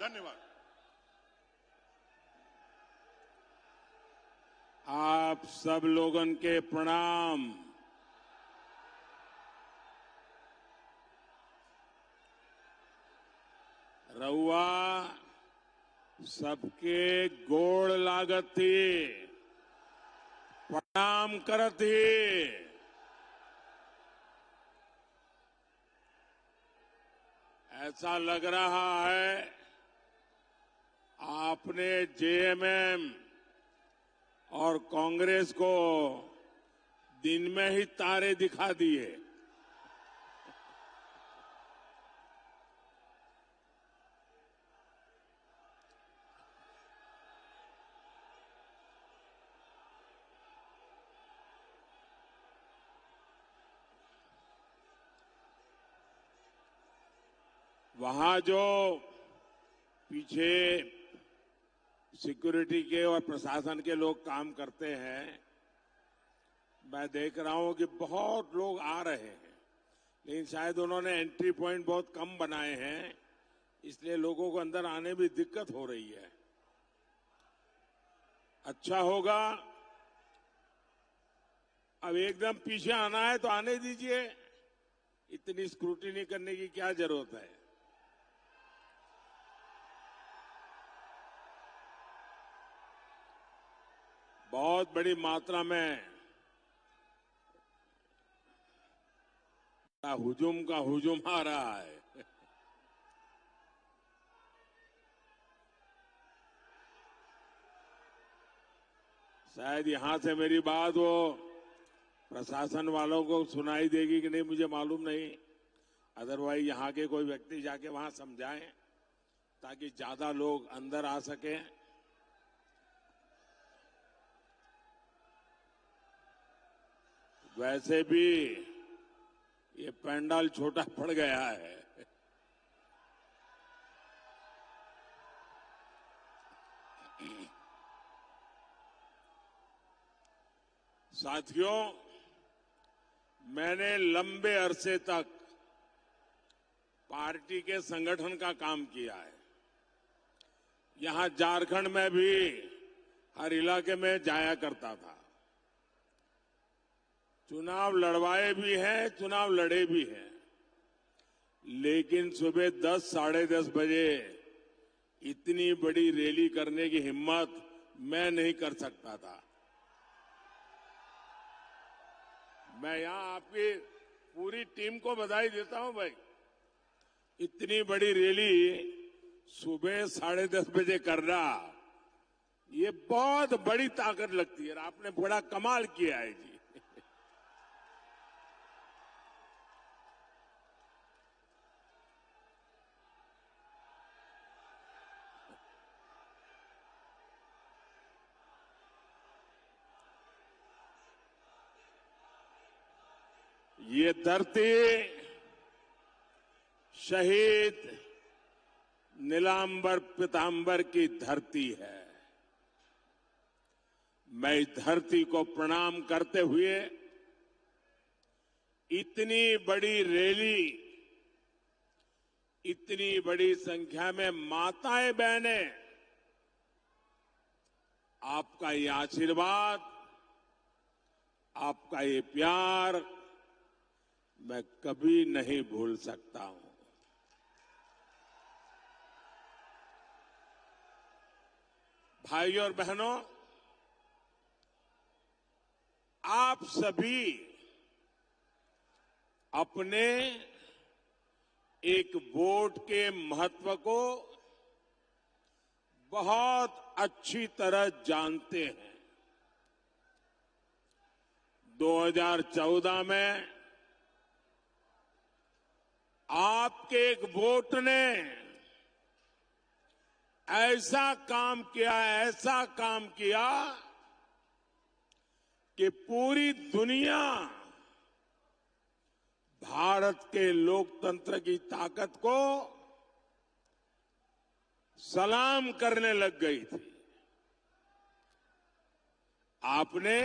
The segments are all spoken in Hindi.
धन्यवाद। आप सब लोगन के प्रणाम। रउआ सबके गोड़ लागती, प्रणाम करती। ऐसा लग रहा है आपने जेएमएम और कांग्रेस को दिन में ही तारे दिखा दिए। वहां जो पीछे सिक्योरिटी के और प्रशासन के लोग काम करते हैं, मैं देख रहा हूं कि बहुत लोग आ रहे हैं, लेकिन शायद उन्होंने एंट्री पॉइंट बहुत कम बनाए हैं, इसलिए लोगों को अंदर आने में दिक्कत हो रही है। अच्छा होगा अब एकदम पीछे आना है तो आने दीजिए, इतनी स्क्रूटिनी करने की क्या जरूरत है। बहुत बड़ी मात्रा में हुजूम का हुजूम आ रहा है। शायद यहां से मेरी बात वो प्रशासन वालों को सुनाई देगी कि नहीं मुझे मालूम नहीं, अदरवाइज यहां के कोई व्यक्ति जाके वहां समझाएं ताकि ज्यादा लोग अंदर आ सकें। वैसे भी ये पंडाल छोटा पड़ गया है। साथियों, मैंने लंबे अरसे तक पार्टी के संगठन का काम किया है। यहां झारखंड में भी हर इलाके में जाया करता था, चुनाव लड़वाए भी हैं, चुनाव लड़े भी हैं, लेकिन सुबह 10 साढ़े 10 बजे इतनी बड़ी रैली करने की हिम्मत मैं नहीं कर सकता था। मैं यहां आपकी पूरी टीम को बधाई देता हूं भाई, इतनी बड़ी रैली सुबह 10:30 बजे करना, ये बहुत बड़ी ताकत लगती है। आपने बड़ा कमाल किया है जी। ये धरती शहीद नीलांबर पीतांबर की धरती है। मैं इस धरती को प्रणाम करते हुए इतनी बड़ी रैली, इतनी बड़ी संख्या में माताएं बहनें, आपका ये आशीर्वाद, आपका ये प्यार मैं कभी नहीं भूल सकता हूं। भाइयों और बहनों, आप सभी अपने एक वोट के महत्व को बहुत अच्छी तरह जानते हैं। 2014 में आपके एक वोट ने ऐसा काम किया कि पूरी दुनिया भारत के लोकतंत्र की ताकत को सलाम करने लग गई थी। आपने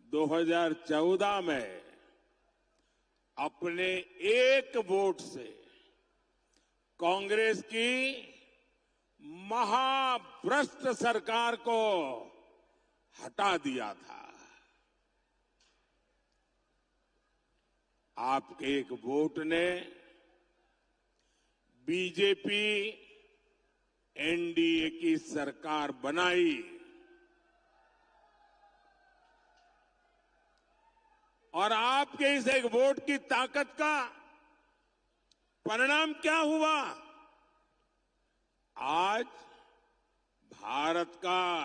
2014 में अपने एक वोट से कांग्रेस की महाभ्रष्ट सरकार को हटा दिया था। आपके एक वोट ने बीजेपी एनडीए की सरकार बनाई और आपके इस एक वोट की ताकत का परिणाम क्या हुआ? आज भारत का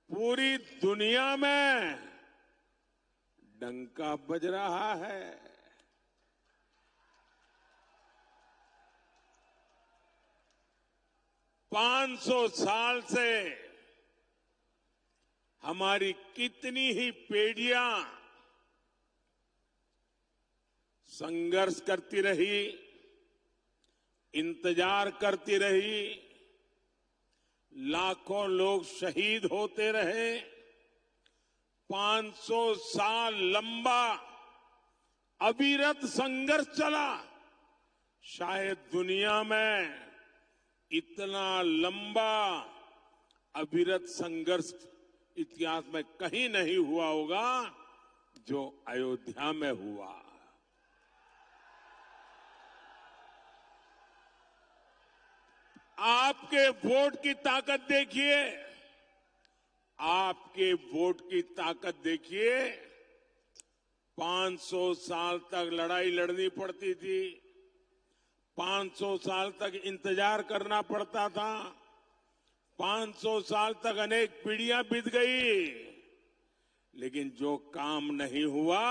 पूरी दुनिया में डंका बज रहा है। पांच सौ साल से हमारी कितनी ही पीढ़ियां संघर्ष करती रही, इंतजार करती रही, लाखों लोग शहीद होते रहे। 500 साल लंबा अविरत संघर्ष चला। शायद दुनिया में इतना लंबा अविरत संघर्ष इतिहास में कहीं नहीं हुआ होगा जो अयोध्या में हुआ। आपके वोट की ताकत देखिए, आपके वोट की ताकत देखिए। 500 साल तक लड़ाई लड़नी पड़ती थी, 500 साल तक इंतजार करना पड़ता था, 500 साल तक अनेक पीढ़ियां बीत गई, लेकिन जो काम नहीं हुआ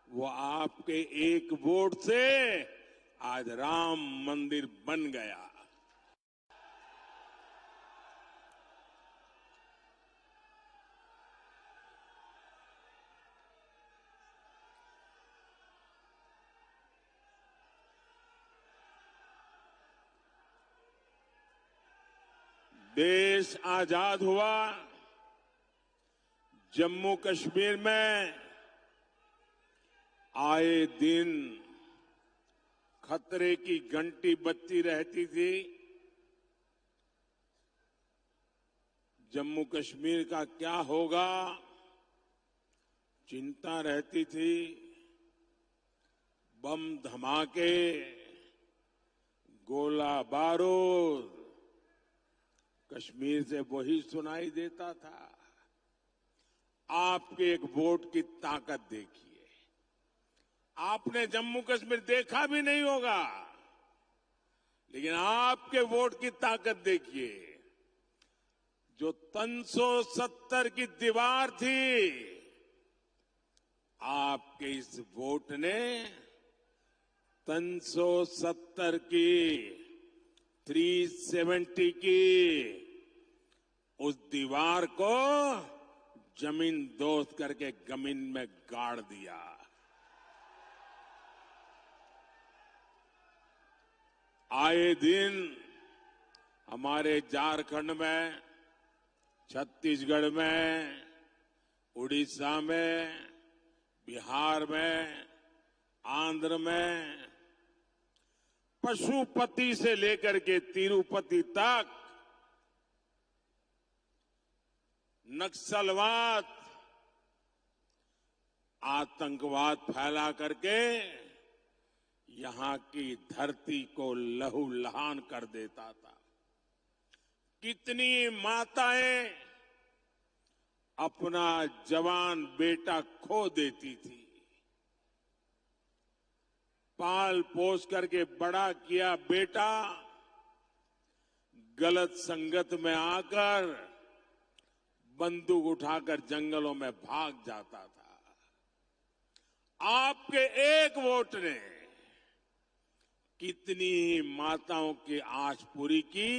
वो आपके एक वोट से आज राम मंदिर बन गया। देश आजाद हुआ, जम्मू कश्मीर में आए दिन खतरे की घंटी बजती रहती थी। जम्मू कश्मीर का क्या होगा, चिंता रहती थी। बम धमाके, गोला बारूद कश्मीर से वही सुनाई देता था। आपके एक वोट की ताकत देखिए। आपने जम्मू कश्मीर देखा भी नहीं होगा, लेकिन आपके वोट की ताकत देखिए। जो 370 की दीवार थी, आपके इस वोट ने 370 की 370 की उस दीवार को जमीन दोस्त करके जमीन में गाड़ दिया। आए दिन हमारे झारखंड में, छत्तीसगढ़ में, उड़ीसा में, बिहार में, आंध्र में, पशुपति से लेकर के तिरुपति तक नक्सलवाद, आतंकवाद फैला करके यहां की धरती को लहूलुहान कर देता था। कितनी माताएं अपना जवान बेटा खो देती थी। पाल पोस करके बड़ा किया बेटा गलत संगत में आकर बंदूक उठाकर जंगलों में भाग जाता था। आपके एक वोट ने कितनी ही माताओं की आस पूरी की,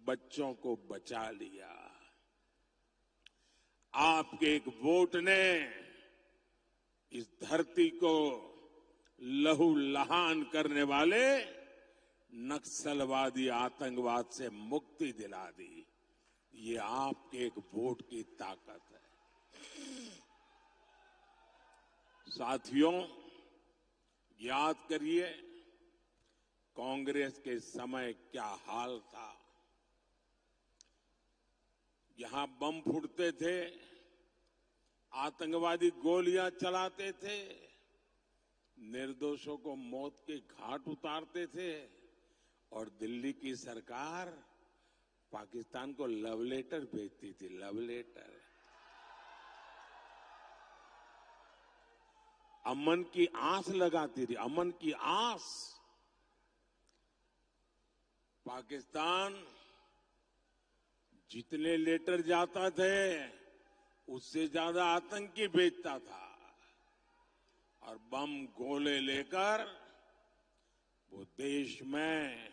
बच्चों को बचा लिया। आपके एक वोट ने इस धरती को लहूलुहान करने वाले नक्सलवादी आतंकवाद से मुक्ति दिला दी। ये आपके एक वोट की ताकत है। साथियों, याद करिए, कांग्रेस के समय क्या हाल था। यहां बम फूटते थे, आतंकवादी गोलियां चलाते थे, निर्दोषों को मौत के घाट उतारते थे और दिल्ली की सरकार पाकिस्तान को लव लेटर भेजती थी। लव लेटर, अमन की आस लगाती थी, अमन की आस। पाकिस्तान जितने लेटर जाता थे उससे ज्यादा आतंकी भेजता था और बम गोले लेकर वो देश में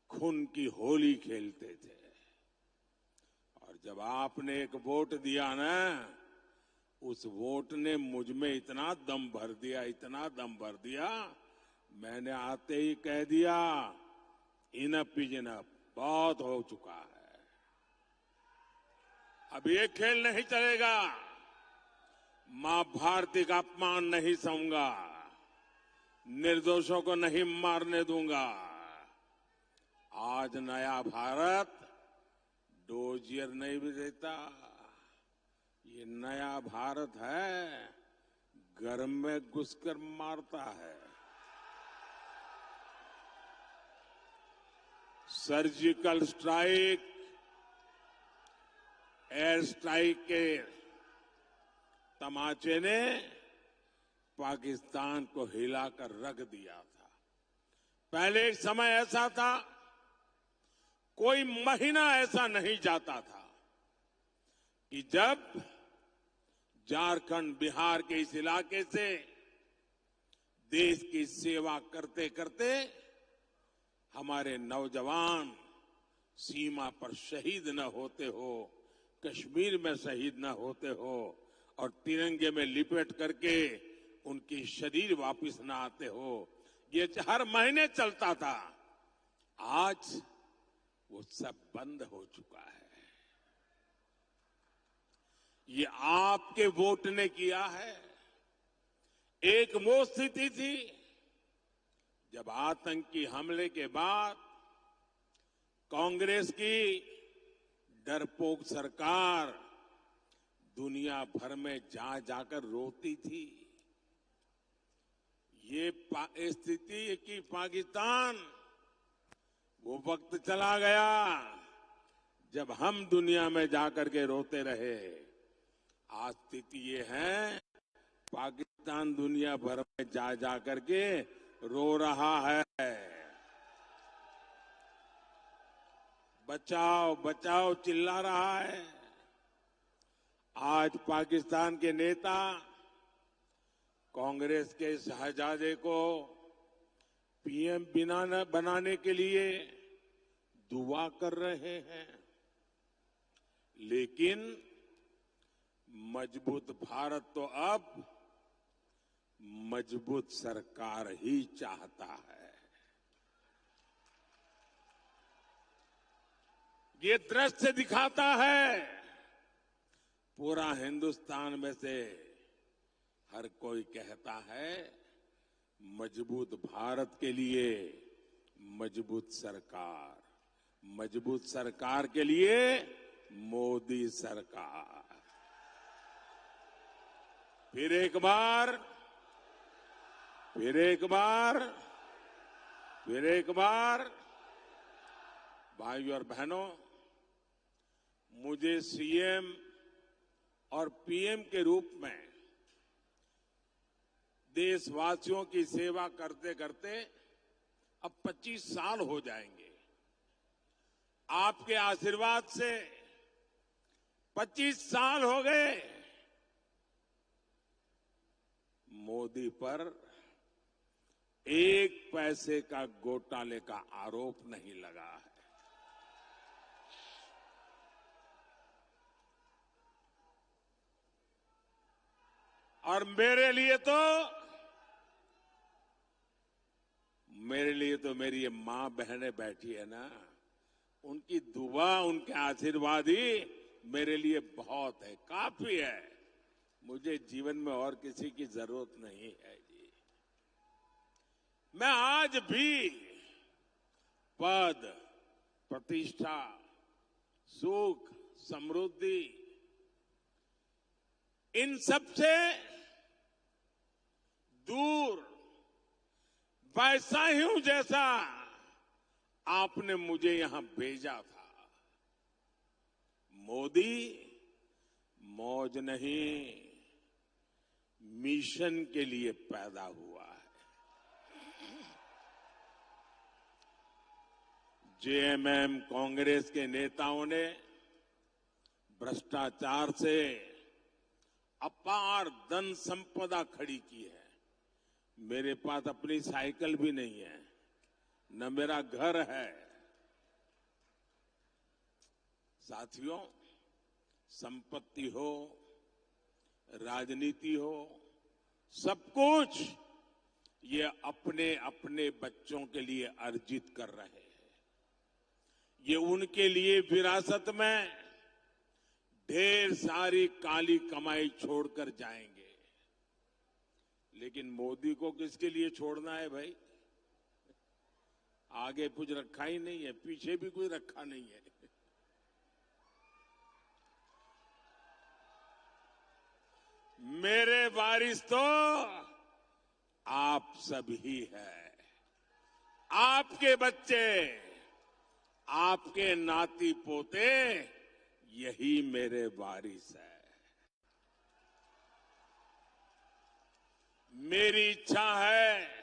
खून की होली खेलते थे। और जब आपने एक वोट दिया ना, उस वोट ने मुझ में इतना दम भर दिया, इतना दम भर दिया, मैंने आते ही कह दिया इनफ इज इनफ, बहुत हो चुका है, अब ये खेल नहीं चलेगा, मां भारती का अपमान नहीं सहूंगा, निर्दोषों को नहीं मारने दूंगा। आज नया भारत डोजियर नहीं भी देता, ये नया भारत है, घर में घुसकर मारता है। सर्जिकल स्ट्राइक, एयर स्ट्राइक के तमाचे ने पाकिस्तान को हिलाकर रख दिया था। पहले एक समय ऐसा था, कोई महीना ऐसा नहीं जाता था कि जब झारखंड, बिहार के इस इलाके से देश की सेवा करते करते हमारे नौजवान सीमा पर शहीद न होते हो, कश्मीर में शहीद न होते हो और तिरंगे में लिपेट करके उनकी शरीर वापस न आते हो। ये हर महीने चलता था। आज वो सब बंद हो चुका है। ये आपके वोट ने किया है। एक वो स्थिति थी जब आतंकी हमले के बाद कांग्रेस की डरपोक सरकार दुनिया भर में जा जाकर रोती थी। ये स्थिति कि पाकिस्तान, वो वक्त चला गया जब हम दुनिया में जाकर के रोते रहे। आज स्थिति ये है, पाकिस्तान दुनिया भर में जा जाकर के रो रहा है। बचाओ बचाओ चिल्ला रहा है। आज पाकिस्तान के नेता कांग्रेस के शहजादे को पीएम बनाने के लिए दुआ कर रहे हैं, लेकिन मजबूत भारत तो अब मजबूत सरकार ही चाहता है। ये दृश्य दिखाता है, पूरा हिंदुस्तान में से हर कोई कहता है मजबूत भारत के लिए मजबूत सरकार, मजबूत सरकार के लिए मोदी सरकार। फिर एक बार, फिर एक बार, फिर एक बार, भाइयों और बहनों, मुझे सीएम और पीएम के रूप में देशवासियों की सेवा करते करते अब 25 साल हो जाएंगे। आपके आशीर्वाद से 25 साल हो गए। मोदी पर एक पैसे का घोटाले का आरोप नहीं लगा है। और मेरे लिए तो मेरी ये मां बहनें बैठी है ना, उनकी दुआ, उनके आशीर्वाद ही मेरे लिए बहुत है, काफी है। मुझे जीवन में और किसी की जरूरत नहीं है जी। मैं आज भी पद, प्रतिष्ठा, सुख, समृद्धि इन सब से दूर वैसा ही हूं जैसा आपने मुझे यहां भेजा था। मोदी मौज नहीं, मिशन के लिए पैदा हुआ है। जेएमएम कांग्रेस के नेताओं ने भ्रष्टाचार से अपार धन संपदा खड़ी की है। मेरे पास अपनी साइकिल भी नहीं है, न मेरा घर है। साथियों, संपत्ति हो, राजनीति हो, सब कुछ ये अपने अपने बच्चों के लिए अर्जित कर रहे हैं। ये उनके लिए विरासत में ढेर सारी काली कमाई छोड़कर जाएंगे। लेकिन मोदी को किसके लिए छोड़ना है भाई? आगे कुछ रखा ही नहीं है, पीछे भी कुछ रखा नहीं है। मेरे वारिस तो आप सब ही है। आपके बच्चे, आपके नाती पोते, यही मेरे वारिस है। मेरी इच्छा है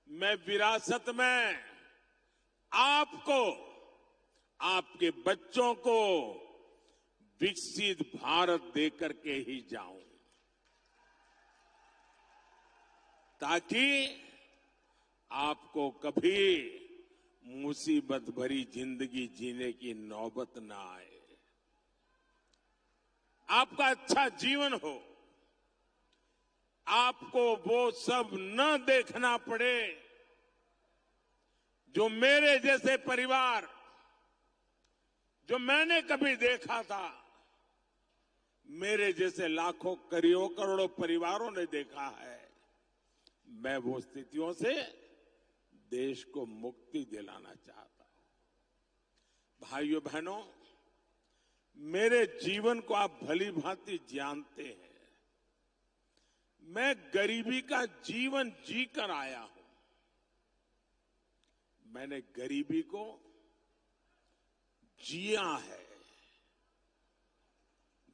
मैं विरासत में आपको, आपके बच्चों को विकसित भारत देकर के ही जाऊं, ताकि आपको कभी मुसीबत भरी जिंदगी जीने की नौबत ना आए, आपका अच्छा जीवन हो, आपको वो सब न देखना पड़े जो मेरे जैसे परिवार, जो मैंने कभी देखा था, मेरे जैसे लाखों करोड़ों परिवारों ने देखा है। मैं वो स्थितियों से देश को मुक्ति दिलाना चाहता हूं। भाइयों बहनों, मेरे जीवन को आप भली भांति जानते हैं। मैं गरीबी का जीवन जीकर आया हूं। मैंने गरीबी को जिया है।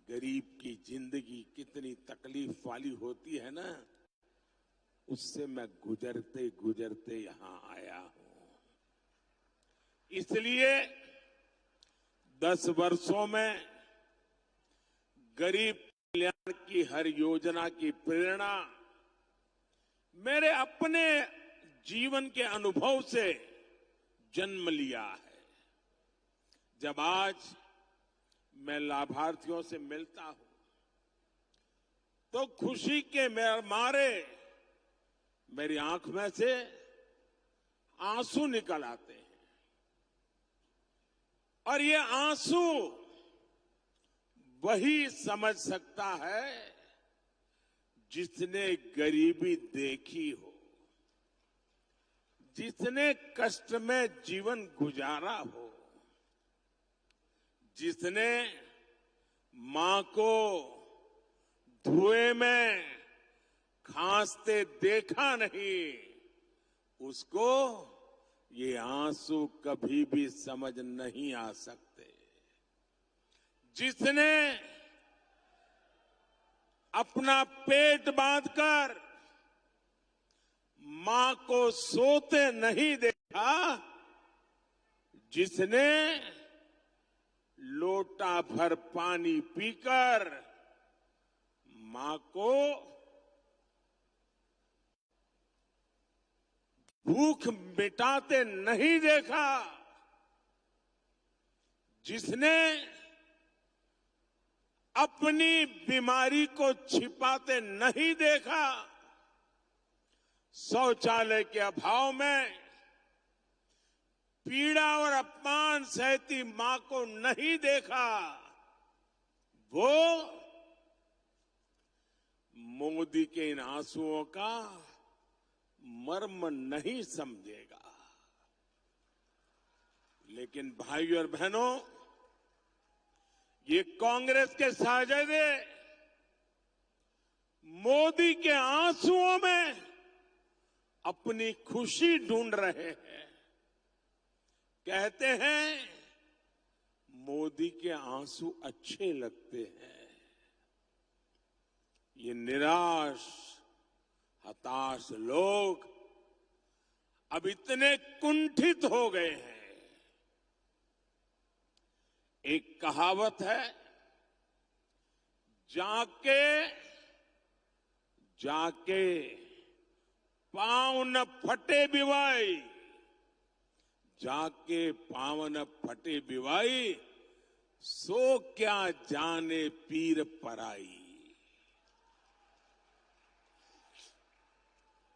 गरीब की जिंदगी कितनी तकलीफ वाली होती है ना, उससे मैं गुजरते गुजरते यहां आया हूं। इसलिए 10 वर्षों में गरीब कल्याण की हर योजना की प्रेरणा मेरे अपने जीवन के अनुभव से जन्म लिया है। जब आज मैं लाभार्थियों से मिलता हूं तो खुशी के मारे मेरी आंख में से आंसू निकल आते हैं। और ये आंसू वही समझ सकता है जिसने गरीबी देखी हो, जिसने कष्ट में जीवन गुजारा हो, जिसने मां को धुएं में खांसते देखा नहीं, उसको ये आंसू कभी भी समझ नहीं आ सकते। जिसने अपना पेट बांधकर मां को सोते नहीं देखा, जिसने लोटा भर पानी पीकर मां को भूख मिटाते नहीं देखा, जिसने अपनी बीमारी को छिपाते नहीं देखा, शौचालय के अभाव में पीड़ा और अपमान सहती मां को नहीं देखा, वो मोदी के इन आंसुओं का मर्म नहीं समझेगा। लेकिन भाइयों और बहनों, ये कांग्रेस के साजिदे मोदी के आंसुओं में अपनी खुशी ढूंढ रहे हैं। कहते हैं मोदी के आंसू अच्छे लगते हैं। ये निराश, हताश लोग अब इतने कुंठित हो गए हैं। एक कहावत है, जाके जाके पांव न फटे बिवाई, जाके पांव न फटे बिवाई, सो क्या जाने पीर पराई।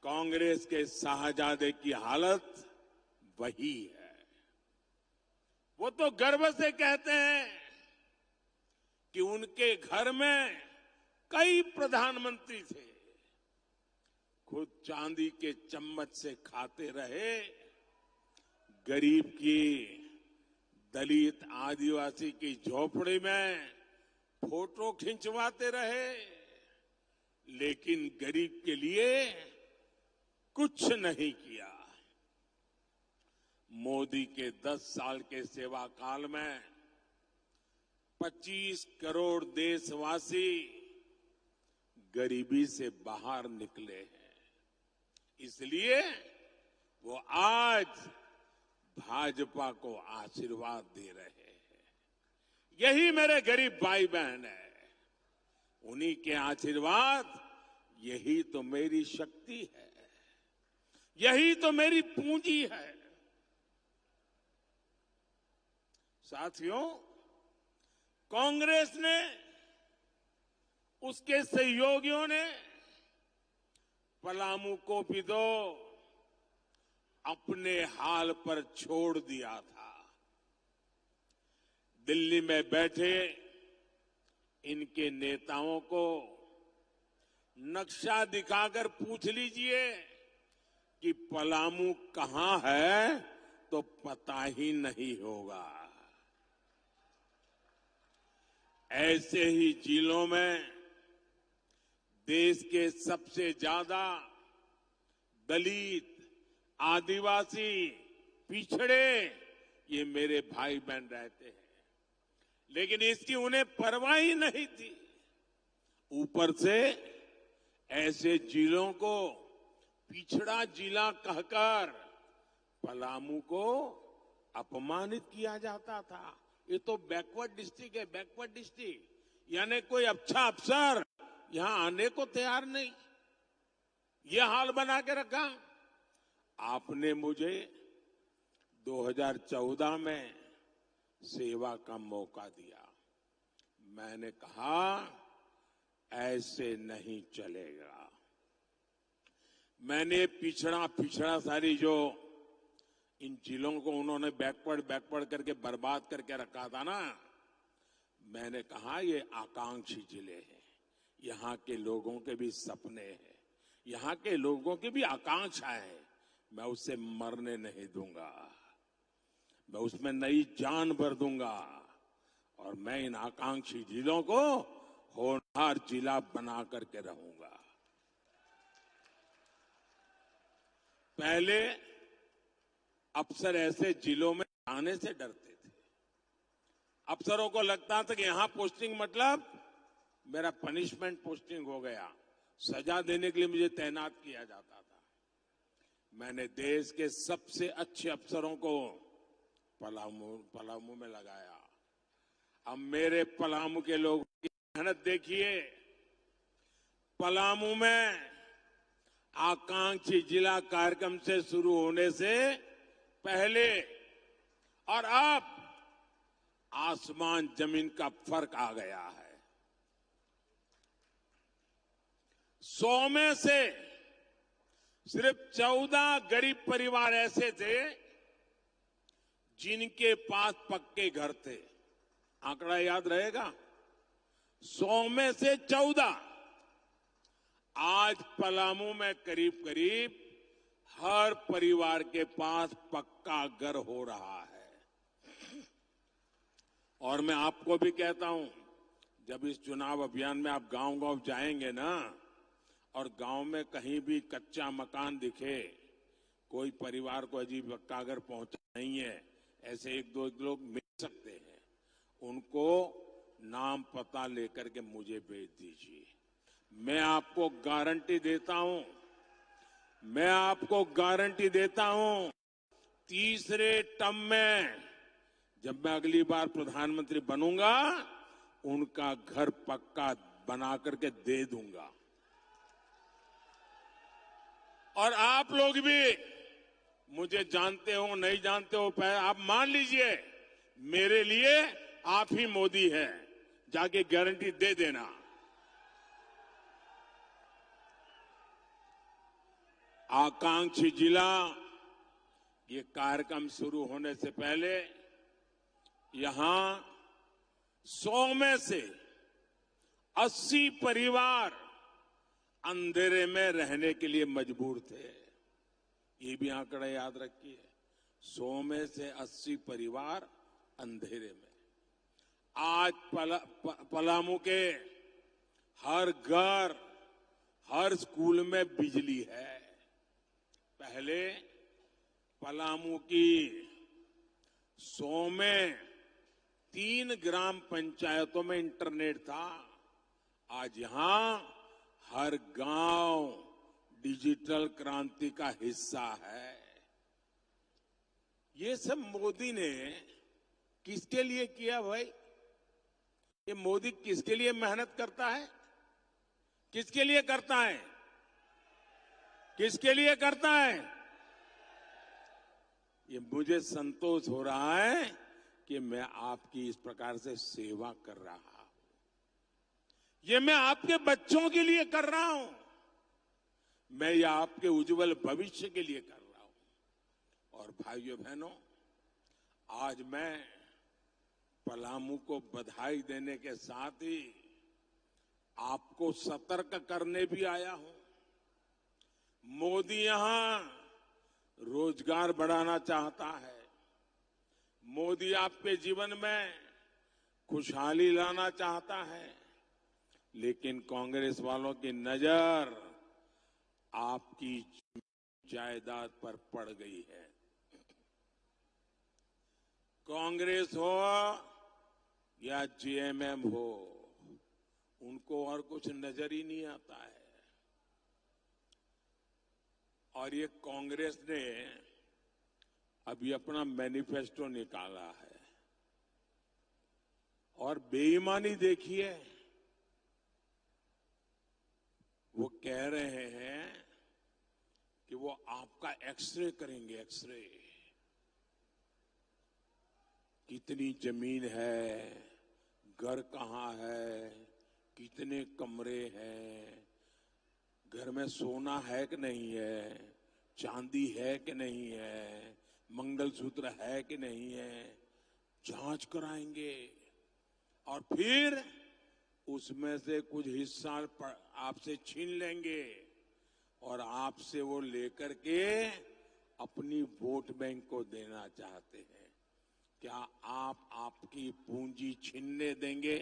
कांग्रेस के शाहजादे की हालत वही है। वो तो गर्व से कहते हैं कि उनके घर में कई प्रधानमंत्री थे, खुद चांदी के चम्मच से खाते रहे, गरीब की, दलित आदिवासी की झोपड़ी में फोटो खिंचवाते रहे, लेकिन गरीब के लिए कुछ नहीं किया। मोदी के 10 साल के सेवा काल में 25 करोड़ देशवासी गरीबी से बाहर निकले हैं। इसलिए वो आज भाजपा को आशीर्वाद दे रहे हैं। यही मेरे गरीब भाई बहन है, उन्हीं के आशीर्वाद, यही तो मेरी शक्ति है, यही तो मेरी पूंजी है। साथियों, कांग्रेस ने, उसके सहयोगियों ने पलामू को भी तो अपने हाल पर छोड़ दिया था। दिल्ली में बैठे इनके नेताओं को नक्शा दिखाकर पूछ लीजिए कि पलामू कहां है तो पता ही नहीं होगा। ऐसे ही जिलों में देश के सबसे ज्यादा दलित, आदिवासी, पिछड़े ये मेरे भाई बहन रहते हैं, लेकिन इसकी उन्हें परवाह ही नहीं थी। ऊपर से ऐसे जिलों को पिछड़ा जिला कहकर पलामू को अपमानित किया जाता था। ये तो बैकवर्ड डिस्ट्रिक्ट है, बैकवर्ड डिस्ट्रिक्ट, यानी कोई अच्छा अफसर यहां आने को तैयार नहीं। ये हाल बना के रखा। आपने मुझे 2014 में सेवा का मौका दिया। मैंने कहा ऐसे नहीं चलेगा। मैंने पिछड़ा सारी जो इन जिलों को उन्होंने बैकवर्ड करके बर्बाद करके रखा था ना, मैंने कहा ये आकांक्षी जिले हैं, यहां के लोगों के भी सपने हैं, यहां के लोगों की भी आकांक्षाएं हैं। मैं उससे मरने नहीं दूंगा, मैं उसमें नई जान भर दूंगा और मैं इन आकांक्षी जिलों को होनहार जिला बना करके रहूंगा। पहले अफसर ऐसे जिलों में आने से डरते थे। अफसरों को लगता था कि यहां पोस्टिंग मतलब मेरा पनिशमेंट पोस्टिंग हो गया, सजा देने के लिए मुझे तैनात किया जाता था। मैंने देश के सबसे अच्छे अफसरों को पलामू में लगाया। अब मेरे पलामू के लोगों की मेहनत देखिए। पलामू में आकांक्षी जिला कार्यक्रम से शुरू होने से पहले और अब आसमान जमीन का फर्क आ गया है। 100 में से सिर्फ 14 गरीब परिवार ऐसे थे जिनके पास पक्के घर थे। आंकड़ा याद रहेगा, 100 में से 14। आज पलामू में करीब करीब हर परिवार के पास पक्का घर हो रहा है। और मैं आपको भी कहता हूं, जब इस चुनाव अभियान में आप गांव-गांव जाएंगे ना, और गांव में कहीं भी कच्चा मकान दिखे, कोई परिवार को अजीब पक्का घर पहुंचा नहीं है, ऐसे एक दो लोग मिल सकते हैं, उनको नाम पता लेकर के मुझे भेज दीजिए। मैं आपको गारंटी देता हूं, तीसरे टर्म में जब मैं अगली बार प्रधानमंत्री बनूंगा, उनका घर पक्का बना करके दे दूंगा। और आप लोग भी मुझे जानते हो नहीं जानते हो, आप मान लीजिए मेरे लिए आप ही मोदी है, जाके गारंटी दे देना। आकांक्षी जिला, ये कार्यक्रम शुरू होने से पहले यहां 100 में से 80 परिवार अंधेरे में रहने के लिए मजबूर थे। ये भी आंकड़ा याद रखिए, 100 में से 80 परिवार अंधेरे में। आज पलामू के हर घर, हर स्कूल में बिजली है। पहले पलामू की 100 में 3 ग्राम पंचायतों में इंटरनेट था। आज यहां हर गांव डिजिटल क्रांति का हिस्सा है। ये सब मोदी ने किसके लिए किया भाई? ये मोदी किसके लिए मेहनत करता है? किसके लिए करता है? किसके लिए करता है? ये मुझे संतोष हो रहा है कि मैं आपकी इस प्रकार से सेवा कर रहा हूं। ये मैं आपके बच्चों के लिए कर रहा हूं, मैं ये आपके उज्जवल भविष्य के लिए कर रहा हूं। और भाइयों बहनों, आज मैं पलामू को बधाई देने के साथ ही आपको सतर्क करने भी आया हूं। मोदी यहां रोजगार बढ़ाना चाहता है, मोदी आपके जीवन में खुशहाली लाना चाहता है, लेकिन कांग्रेस वालों की नजर आपकी जायदाद पर पड़ गई है। कांग्रेस हो या जेएमएम हो, उनको और कुछ नजर ही नहीं आता है। और ये कांग्रेस ने अभी अपना मैनिफेस्टो निकाला है, और बेईमानी देखिए, वो कह रहे हैं कि वो आपका एक्सरे करेंगे। एक्सरे, कितनी जमीन है, घर कहां है, कितने कमरे हैं, घर में सोना है कि नहीं है, चांदी है कि नहीं है, मंगलसूत्र है कि नहीं है, जांच कराएंगे। और फिर उसमें से कुछ हिस्सा आपसे छीन लेंगे और आपसे वो लेकर के अपनी वोट बैंक को देना चाहते हैं। क्या आप आपकी पूंजी छीनने देंगे?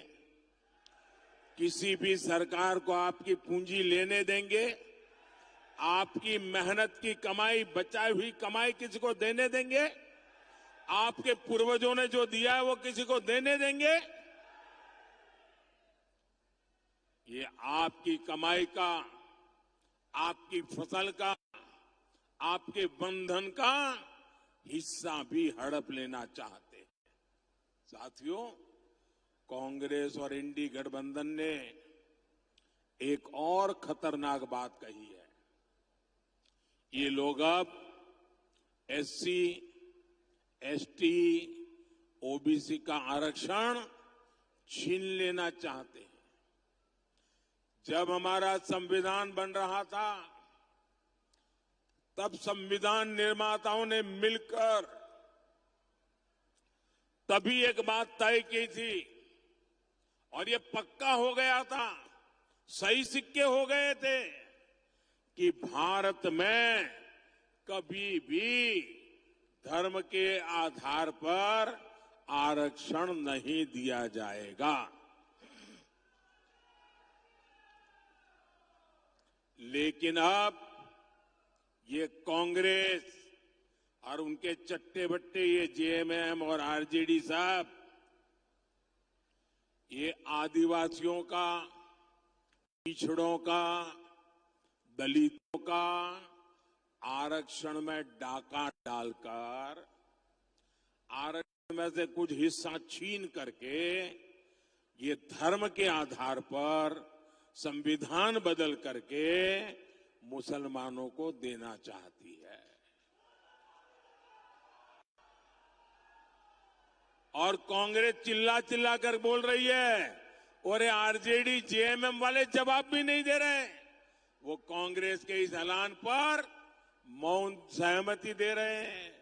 किसी भी सरकार को आपकी पूंजी लेने देंगे? आपकी मेहनत की कमाई, बचाई हुई कमाई किसी को देने देंगे? आपके पूर्वजों ने जो दिया है वो किसी को देने देंगे? ये आपकी कमाई का, आपकी फसल का, आपके बंधन का हिस्सा भी हड़प लेना चाहते हैं। साथियों, कांग्रेस और इंडी गठबंधन ने एक और खतरनाक बात कही है। ये लोग अब एससी, एसटी, ओबीसी का आरक्षण छीन लेना चाहते हैं। जब हमारा संविधान बन रहा था, तब संविधान निर्माताओं ने मिलकर तभी एक बात तय की थी, और ये पक्का हो गया था, सही सिक्के हो गए थे, कि भारत में कभी भी धर्म के आधार पर आरक्षण नहीं दिया जाएगा। लेकिन अब ये कांग्रेस और उनके चट्टे बट्टे ये जेएमएम और आरजेडी साहब ये आदिवासियों का, पिछड़ों का, दलितों का आरक्षण में डाका डालकर आरक्षण में से कुछ हिस्सा छीन करके ये धर्म के आधार पर संविधान बदल करके मुसलमानों को देना चाहती है। और कांग्रेस चिल्ला चिल्ला कर बोल रही है और आरजेडी जेएमएम वाले जवाब भी नहीं दे रहे। वो कांग्रेस के इस ऐलान पर मौन सहमति दे रहे हैं।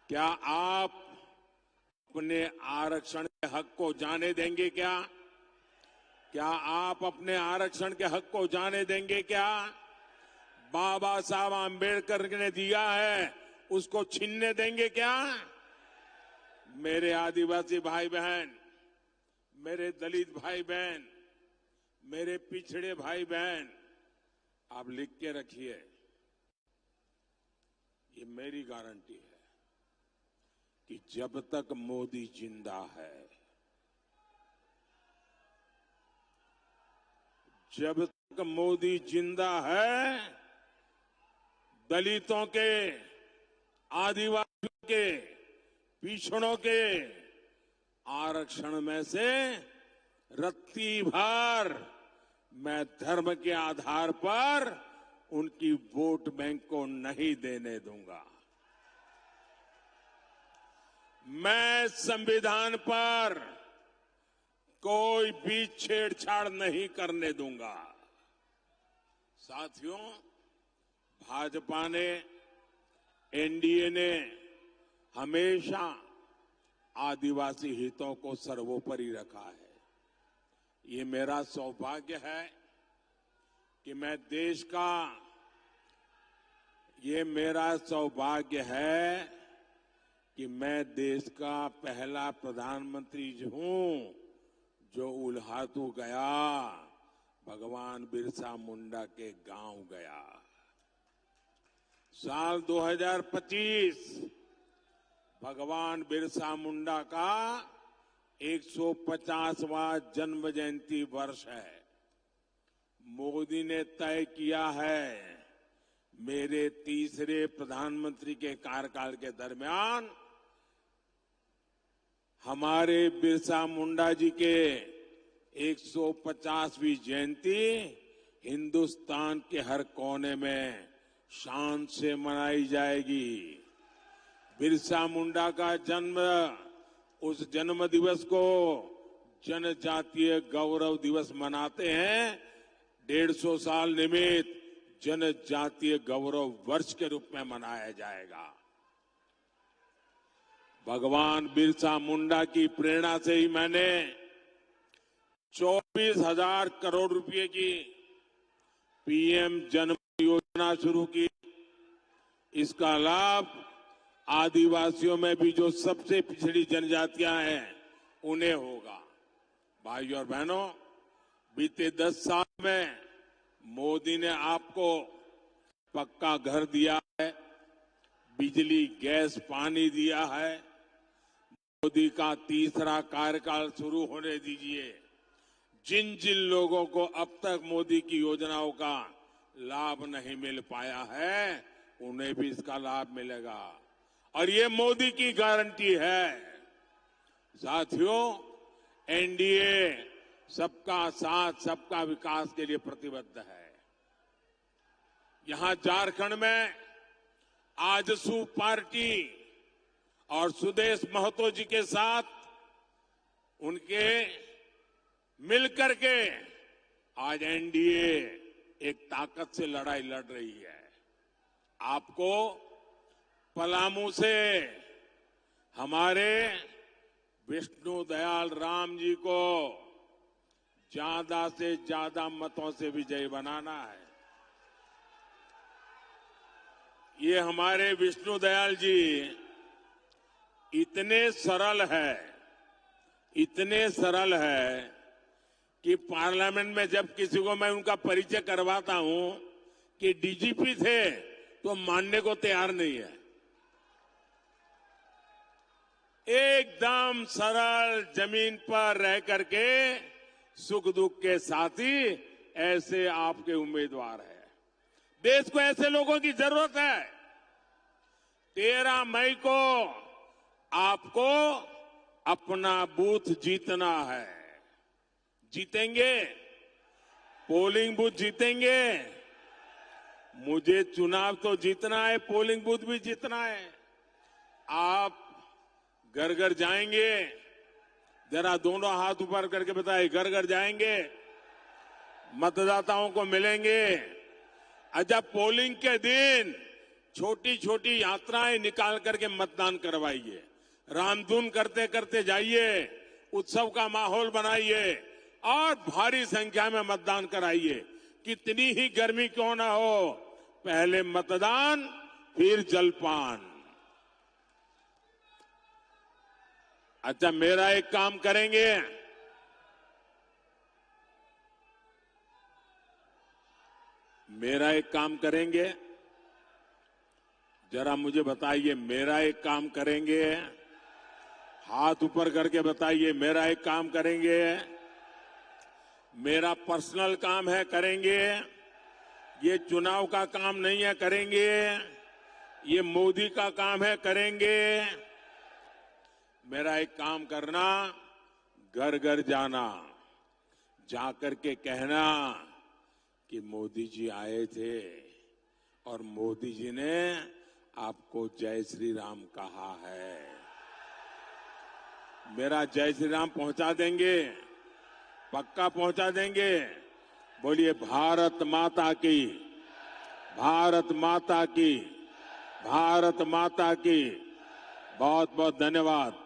क्या आप अपने आरक्षण के हक को जाने देंगे क्या? क्या आप अपने आरक्षण के हक को जाने देंगे क्या? बाबा साहब आंबेडकर ने दिया है, उसको छीनने देंगे क्या? मेरे आदिवासी भाई बहन, मेरे दलित भाई बहन, मेरे पिछड़े भाई बहन, आप लिख के रखिए, ये मेरी गारंटी है कि जब तक मोदी जिंदा है, जब तक मोदी जिंदा है, दलितों के, आदिवासियों के, पिछड़ों के आरक्षण में से रत्ती भर मैं धर्म के आधार पर उनकी वोट बैंक को नहीं देने दूंगा। मैं संविधान पर कोई भी छेड़छाड़ नहीं करने दूंगा। साथियों, भाजपा ने, एनडीए ने हमेशा आदिवासी हितों को सर्वोपरि रखा है। ये मेरा सौभाग्य है कि मैं देश का, ये मेरा सौभाग्य है कि मैं देश का पहला प्रधानमंत्री हूं जो उल्हातू गया, भगवान बिरसा मुंडा के गांव गया। साल 2025 भगवान बिरसा मुंडा का 150वां जन्म जयंती वर्ष है। मोदी ने तय किया है मेरे तीसरे प्रधानमंत्री के कार्यकाल के दरमियान हमारे बिरसा मुंडा जी के 150वीं जयंती हिंदुस्तान के हर कोने में शान से मनाई जाएगी। बिरसा मुंडा का जन्म, उस जन्म दिवस को जनजातीय गौरव दिवस मनाते हैं। 150 साल निमित्त जनजातीय गौरव वर्ष के रूप में मनाया जाएगा। भगवान बिरसा मुंडा की प्रेरणा से ही मैंने 24,000 करोड़ रुपए की पीएम जन योजना शुरू की। इसका लाभ आदिवासियों में भी जो सबसे पिछड़ी जनजातियां हैं उन्हें होगा। भाइयों और बहनों, बीते 10 साल में मोदी ने आपको पक्का घर दिया है, बिजली, गैस, पानी दिया है। मोदी का तीसरा कार्यकाल शुरू होने दीजिए। जिन जिन लोगों को अब तक मोदी की योजनाओं का लाभ नहीं मिल पाया है, उन्हें भी इसका लाभ मिलेगा और ये मोदी की गारंटी है। साथियों, एनडीए सबका साथ, सबका विकास के लिए प्रतिबद्ध है। यहां झारखंड में आजसू पार्टी और सुदेश महतो जी के साथ उनके मिलकर के आज एनडीए एक ताकत से लड़ाई लड़ रही है। आपको पलामू से हमारे विष्णु दयाल राम जी को ज्यादा से ज्यादा मतों से विजयी बनाना है। ये हमारे विष्णु दयाल जी इतने सरल है कि पार्लियामेंट में जब किसी को मैं उनका परिचय करवाता हूं कि डीजीपी थे तो मानने को तैयार नहीं है। एकदम सरल, जमीन पर रह करके सुख दुख के साथी ऐसे आपके उम्मीदवार है। देश को ऐसे लोगों की जरूरत है। 13 मई को आपको अपना बूथ जीतना है। जीतेंगे, पोलिंग बूथ जीतेंगे। मुझे चुनाव तो जीतना है, पोलिंग बूथ भी जीतना है। आप घर घर जाएंगे, जरा दोनों हाथ ऊपर करके बताइए, घर घर जाएंगे, मतदाताओं को मिलेंगे। अच्छा, पोलिंग के दिन छोटी छोटी यात्राएं निकाल करके मतदान करवाइए। रामधुन करते करते जाइए, उत्सव का माहौल बनाइए और भारी संख्या में मतदान कराइए। कितनी ही गर्मी क्यों ना हो, पहले मतदान फिर जलपान। अच्छा, मेरा एक काम करेंगे, जरा मुझे बताइए, मेरा एक काम करेंगे? हाथ ऊपर करके बताइए, मेरा एक काम करेंगे? मेरा पर्सनल काम है, करेंगे? ये चुनाव का काम नहीं है, करेंगे? ये मोदी का काम है, करेंगे? मेरा एक काम करना, घर घर जाना, जाकर के कहना कि मोदी जी आए थे और मोदी जी ने आपको जय श्री राम कहा है। मेरा जय श्री राम पहुंचा देंगे? पक्का पहुंचा देंगे? बोलिए भारत माता की, भारत माता की, भारत माता की। बहुत बहुत धन्यवाद।